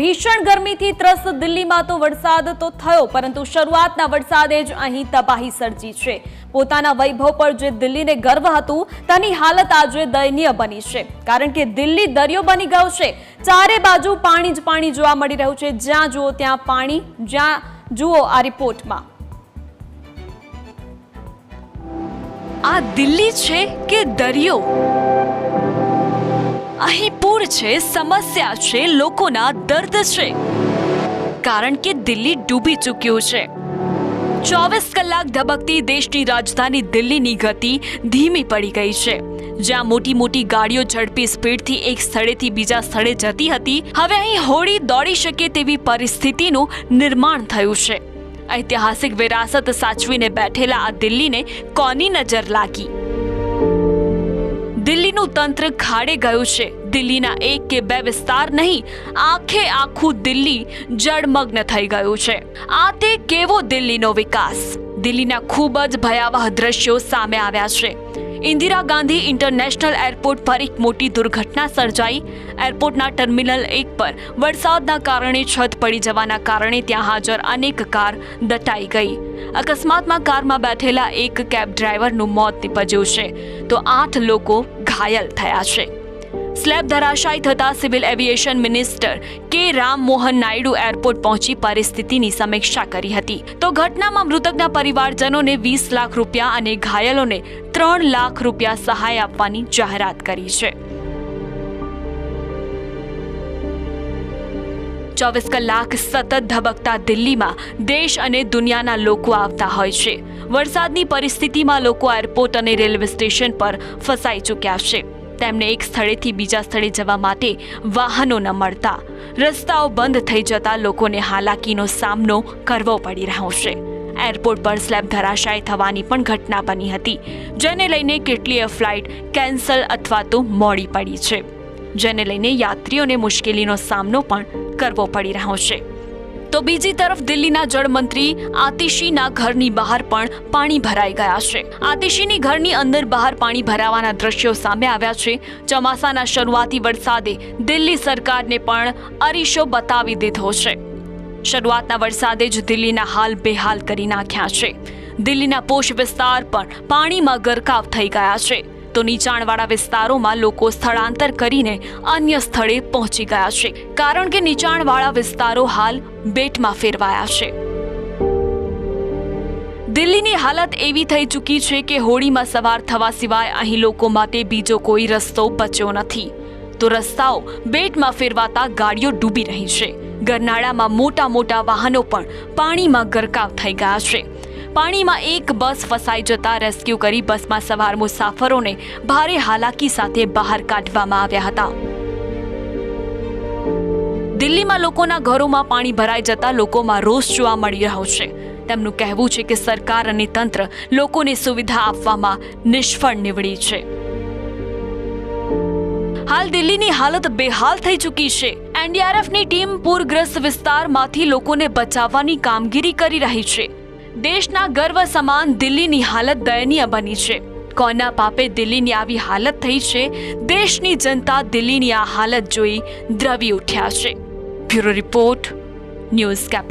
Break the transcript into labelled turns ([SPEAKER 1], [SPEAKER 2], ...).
[SPEAKER 1] ભીષણ ગરમીથી ત્રસ્ત દિલ્હીમાં તો વરસાદ તો થયો, પરંતુ શરૂઆતના વરસાદે જ અહીં તબાહી સર્જી છે। પોતાના વૈભવ પર જે દિલ્હીને ગર્વ હતું, તેની હાલત આજે દયનીય બની છે, કારણ કે દિલ્હી દરિયો બની ગયો છે। ચારે બાજુ પાણી જ પાણી જોવા મળી રહ્યું છે। જ્યાં જુઓ ત્યાં પાણી, જ્યાં જુઓ આ રિપોર્ટમાં।
[SPEAKER 2] આ દિલ્હી છે કે દરિયો? અહીં પૂર છે, સમસ્યા છે, લોકોના દર્દ છે, કારણ કે દિલ્હી ડૂબી ચૂક્યું છે। 24 કલાક ધબકતી દેશની રાજધાની દિલ્હીની ગતિ ધીમી પડી ગઈ છે। જ્યાં મોટી મોટી ગાડીઓ ઝડપી સ્પીડથી એક સ્થળેથી બીજા સ્થળે જતી હતી, હવે અહીં હોડી દોડી શકે તેવી પરિસ્થિતિનું નિર્માણ થયું છે। ઐતિહાસિક વિરાસત સાચવીને બેઠેલા આ દિલ્હીને કોની નજર લાગી? દિલ્હીનું તંત્ર ખાડે ગયું છે। દિલ્હીના એક કે બે વિસ્તાર નહીં, આખે આખું દિલ્હી જળમગ્ન થઈ ગયું છે। આ તે કેવો દિલ્હીનો વિકાસ? દિલ્હીના ખૂબ જ ભયાવહ દ્રશ્યો સામે આવ્યા છે। ઇન્દિરા ગાંધી ઇન્ટરનેશનલ એરપોર્ટ પર એક મોટી દુર્ઘટના સર્જાઈ। એરપોર્ટના ટર્મિનલ 1 પર વરસાદના કારણે છત પડી જવાના કારણે ત્યાં હાજર અનેક કાર દટાઈ ગઈ। અકસ્માતમાં કારમાં બેઠેલા એક કેબ ડ્રાઈવરનું મોત નીપજ્યું છે, તો 8 લોકો ઘાયલ થયા છે। સ્લેબ ધરાશાયી થતા સિવિલ એવિએશન મિનિસ્ટર કે રામ મોહન નાયડુ એરપોર્ટ પહોંચી પરિસ્થિતિની સમીક્ષા કરી હતી। તો ઘટનામાં મૃતકના પરિવારજનોને 20 લાખ રૂપિયા અને ઘાયલોને 3 લાખ રૂપિયા સહાય આપવાની જાહેરાત કરી છે। 24 કલાક સતત ધબકતા દિલ્હીમાં દેશ અને દુનિયાના લોકો આવતા હોય છે। વરસાદની પરિસ્થિતિમાં લોકો એરપોર્ટ અને રેલવે સ્ટેશન પર ફસાઈ ચૂક્યા છે। તેમને એક સ્થળેથી બીજા સ્થળે જવા માટે વાહનો ન મળતા, રસ્તાઓ બંધ થઈ જતા લોકોને હાલાકીનો સામનો કરવો પડી રહ્યો છે। એરપોર્ટ પર સ્લેબ ધરાશાયી થવાની પણ ઘટના બની હતી, જેને લઈને કેટલીય ફ્લાઇટ કેન્સલ અથવા તો મોડી પડી છે, જેને લઈને યાત્રીઓને મુશ્કેલીનો સામનો પણ કરવો પડી રહ્યો છે। તો બીજી તરફ દિલ્હીના જળમંત્રી આતિશીના ઘરની બહાર પણ પાણી ભરાઈ ગયા છે। આતિશીની ઘરની અંદર બહાર પાણી ભરાવાના દ્રશ્યો સામે આવ્યા છે। ચોમાસાના શરૂઆતી વરસાદે દિલ્હી સરકારને પણ અરીસો બતાવી દીધો છે। શરૂઆતના વરસાદે જ દિલ્હીના હાલ બેહાલ કરી નાખ્યા છે। દિલ્હીના પોશ વિસ્તાર પણ પાણીમાં ગરકાવ થઈ ગયા છે, તો નીચાણવાળા વિસ્તારોમાં લોકો સ્થળાંતર કરીને અન્ય સ્થળે પહોંચી ગયા છે, કારણ કે નીચાણવાળા વિસ્તારો હાલ બેટમાં ફેરવાયા છે। દિલ્હીની હાલત એવી થઈ ચૂકી છે કે હોડીમાં સવાર થવા સિવાય અહીં લોકો માટે બીજો કોઈ રસ્તો બચ્યો નથી, તો રસ્તાઓ બેટમાં ફેરવાતા ગાડીઓ ડૂબી રહી છે। ગરનાળામાં મોટા મોટા વાહનો પણ પાણીમાં ગરકાવ થઈ ગયા છે। પાણીમાં એક બસ ફસાઈ જતા રેસ્ક્યુ કરી બસમાં સવાર મુસાફરોને ભારે હાલાકી સાથે બહાર કાઢવામાં આવ્યા હતા। દિલ્હીમાં લોકોના ઘરોમાં પાણી ભરાઈ જતા લોકોમાં રોષ જોવા મળી રહ્યો છે। તેમનું કહેવું છે કે સરકાર અને તંત્ર લોકોને સુવિધા આપવામાં નિષ્ફળ નીવડી છે। હાલ દિલ્હીની હાલત બેહાલ થઈ ચૂકી છે। એનડીઆરએફની ટીમ પૂરગ્રસ્ત વિસ્તારમાંથી લોકોને બચાવવાની કામગીરી કરી રહી છે। દેશના ગર્વ સમાન દિલ્હીની હાલત દયનીય બની છે। કોના પાપે દિલ્હીની આવી હાલત થઈ છે? દેશની જનતા દિલ્હીની આ હાલત જોઈ દ્રવી ઉઠ્યા છે। Bureau report, news capital.